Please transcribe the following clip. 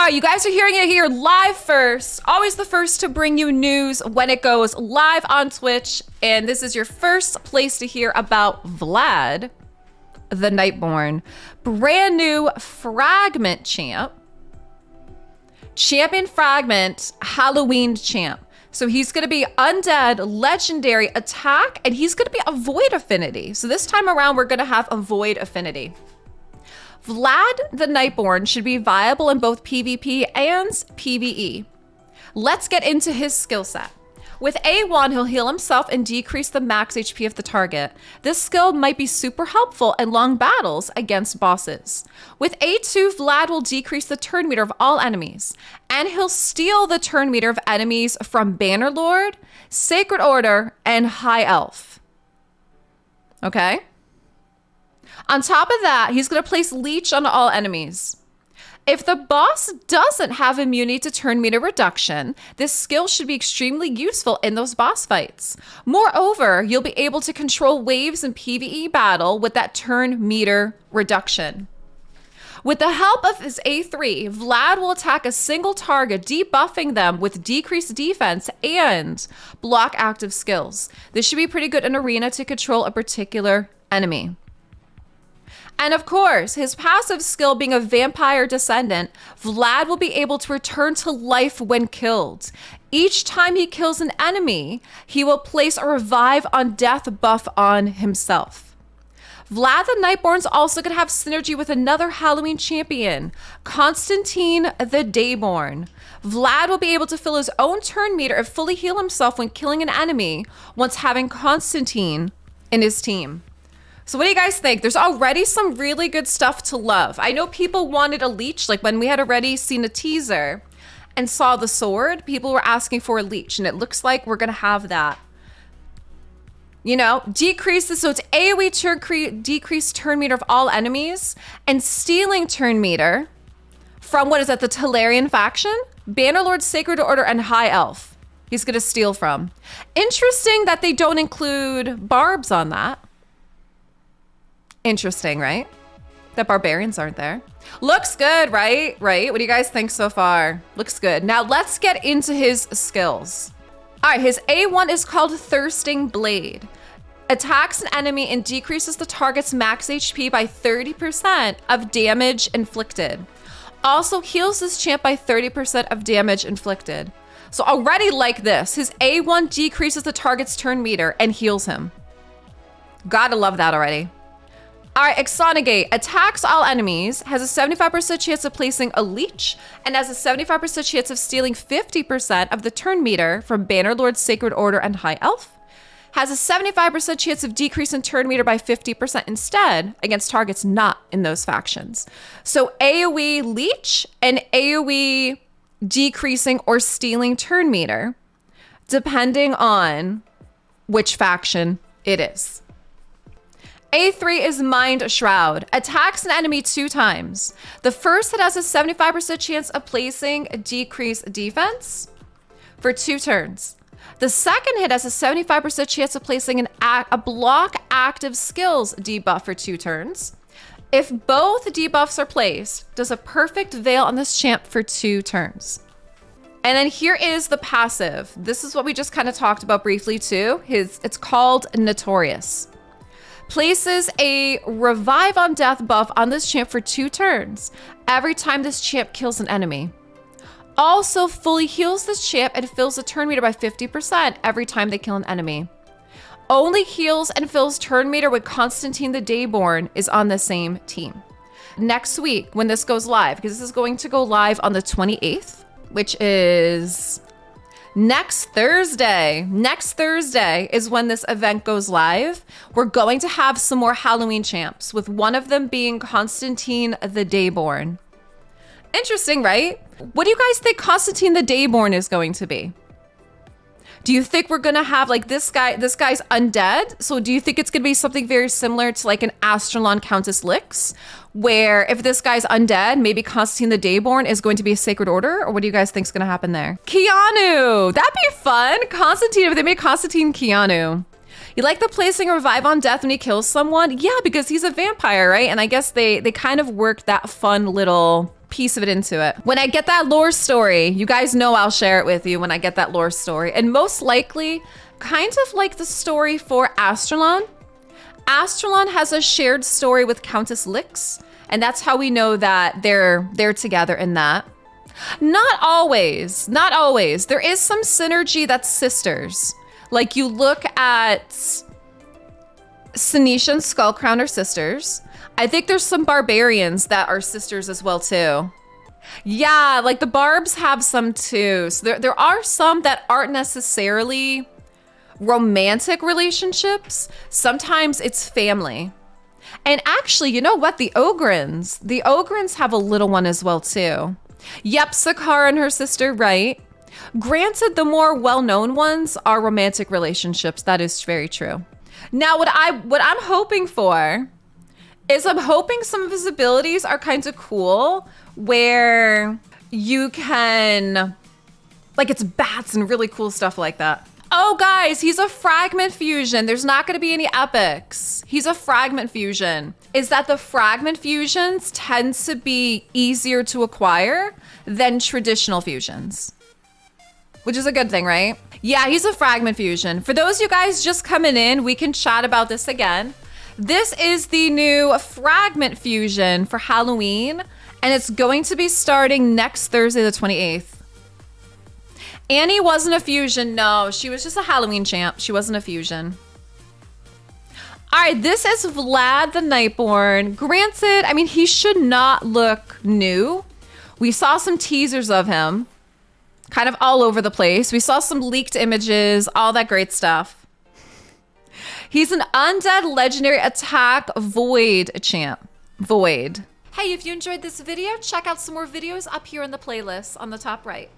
right, you guys are hearing it here live first. Always the first to bring you news when it goes live on Twitch. And this is your first place to hear about Vlad the Nightborn. Brand new Fragment champ. Champion Fragment Halloween champ. So he's going to be undead, legendary, attack, and he's going to be a void affinity. So this time around, we're going to have a void affinity. Vlad the Nightborn should be viable in both PvP and PvE. Let's get into his skill set. With A1, he'll heal himself and decrease the max HP of the target. This skill might be super helpful in long battles against bosses. With A2, Vlad will decrease the turn meter of all enemies, and he'll steal the turn meter of enemies from Bannerlord, Sacred Order, and High Elf. Okay? On top of that, he's going to place Leech on all enemies. If the boss doesn't have immunity to turn meter reduction, this skill should be extremely useful in those boss fights. Moreover, you'll be able to control waves in PvE battle with that turn meter reduction. With the help of his A3, Vlad will attack a single target, debuffing them with decreased defense and block active skills. This should be pretty good in arena to control a particular enemy. And of course, his passive skill being a vampire descendant, Vlad will be able to return to life when killed. Each time he kills an enemy, he will place a revive on death buff on himself. Vlad the Nightborn's also going to have synergy with another Halloween champion, Constantine the Dayborn. Vlad will be able to fill his own turn meter and fully heal himself when killing an enemy once having Constantine in his team. So what do you guys think? There's already some really good stuff to love. I know people wanted a leech, like when we had already seen a teaser and saw the sword, people were asking for a leech, and it looks like we're gonna have that. You know, decreases, so it's AoE decreased turn meter of all enemies, and stealing turn meter from, what is that, the Talarian faction? Bannerlord, Sacred Order, and High Elf. He's gonna steal from. Interesting that they don't include barbs on that. Interesting, right? That barbarians aren't there. Looks good, right? Right? What do you guys think so far? Looks good. Now let's get into his skills. All right, his A1 is called Thirsting Blade. Attacks an enemy and decreases the target's max HP by 30% of damage inflicted. Also heals this champ by 30% of damage inflicted. So already like this, his A1 decreases the target's turn meter and heals him. Gotta love that already. All right, Exonegate attacks all enemies, has a 75% chance of placing a leech, and has a 75% chance of stealing 50% of the turn meter from Bannerlord, Sacred Order, and High Elf. Has a 75% chance of decreasing turn meter by 50% instead against targets not in those factions. So AoE leech and AoE decreasing or stealing turn meter, depending on which faction it is. A3 is Mind Shroud. Attacks an enemy 2 times. The first hit has a 75% chance of placing a decreased defense for 2 turns. The second hit has a 75% chance of placing a block active skills debuff for 2 turns. If both debuffs are placed, does a perfect veil on this champ for 2 turns. And then here is the passive. This is what we just kind of talked about briefly too. It's called Notorious. Places a revive on death buff on this champ for 2 turns every time this champ kills an enemy. Also fully heals this champ and fills the turn meter by 50% every time they kill an enemy. Only heals and fills turn meter when Constantine the Dayborn is on the same team. Next week when this goes live, because this is going to go live on the 28th, which is next Thursday. Next Thursday is when this event goes live. We're going to have some more Halloween champs, with one of them being Constantine the Dayborn. Interesting, right? What do you guys think Constantine the Dayborn is going to be? Do you think we're gonna have like this guy's undead? So do you think it's gonna be something very similar to like an Astralon Countess Lix, where if this guy's undead, maybe Constantine the Dayborn is going to be a Sacred Order? Or what do you guys think is gonna happen there? Keanu, that'd be fun. Constantine, if they made Constantine Keanu. You like the placing revive on death when he kills someone? Yeah, because he's a vampire, right? And I guess they kind of worked that fun little piece of it into it. When I get that lore story, you guys know I'll share it with you when I get that lore story. And most likely, kind of like the story for Astralon. Astralon has a shared story with Countess Lix, and that's how we know that they're together in that. Not always, not always. There is some synergy that's sisters. Like you look at Sinisha and Skullcrown are sisters. I think there's some barbarians that are sisters as well too. Yeah, like the barbs have some too. So there are some that aren't necessarily romantic relationships. Sometimes it's family. And actually, you know what? The Ogrins have a little one as well too. Yep, Sakara and her sister, right? Granted, the more well-known ones are romantic relationships. That is very true. Now, what I'm hoping for is I'm hoping some of his abilities are kind of cool, where you can, like, it's bats and really cool stuff like that. Oh, guys, he's a Fragment Fusion. There's not going to be any epics. He's a Fragment Fusion. Is that the Fragment Fusions tend to be easier to acquire than traditional fusions, which is a good thing, right? Yeah, he's a Fragment Fusion. For those of you guys just coming in, we can chat about this again. This is the new Fragment Fusion for Halloween, and it's going to be starting next Thursday, the 28th. Annie wasn't a fusion. No, she was just a Halloween champ. She wasn't a fusion. All right, this is Vlad the Nightborn. Granted, I mean, he should not look new. We saw some teasers of him kind of all over the place. We saw some leaked images, all that great stuff. He's an undead legendary attack void champ. Void. Hey, if you enjoyed this video, check out some more videos up here in the playlist on the top right.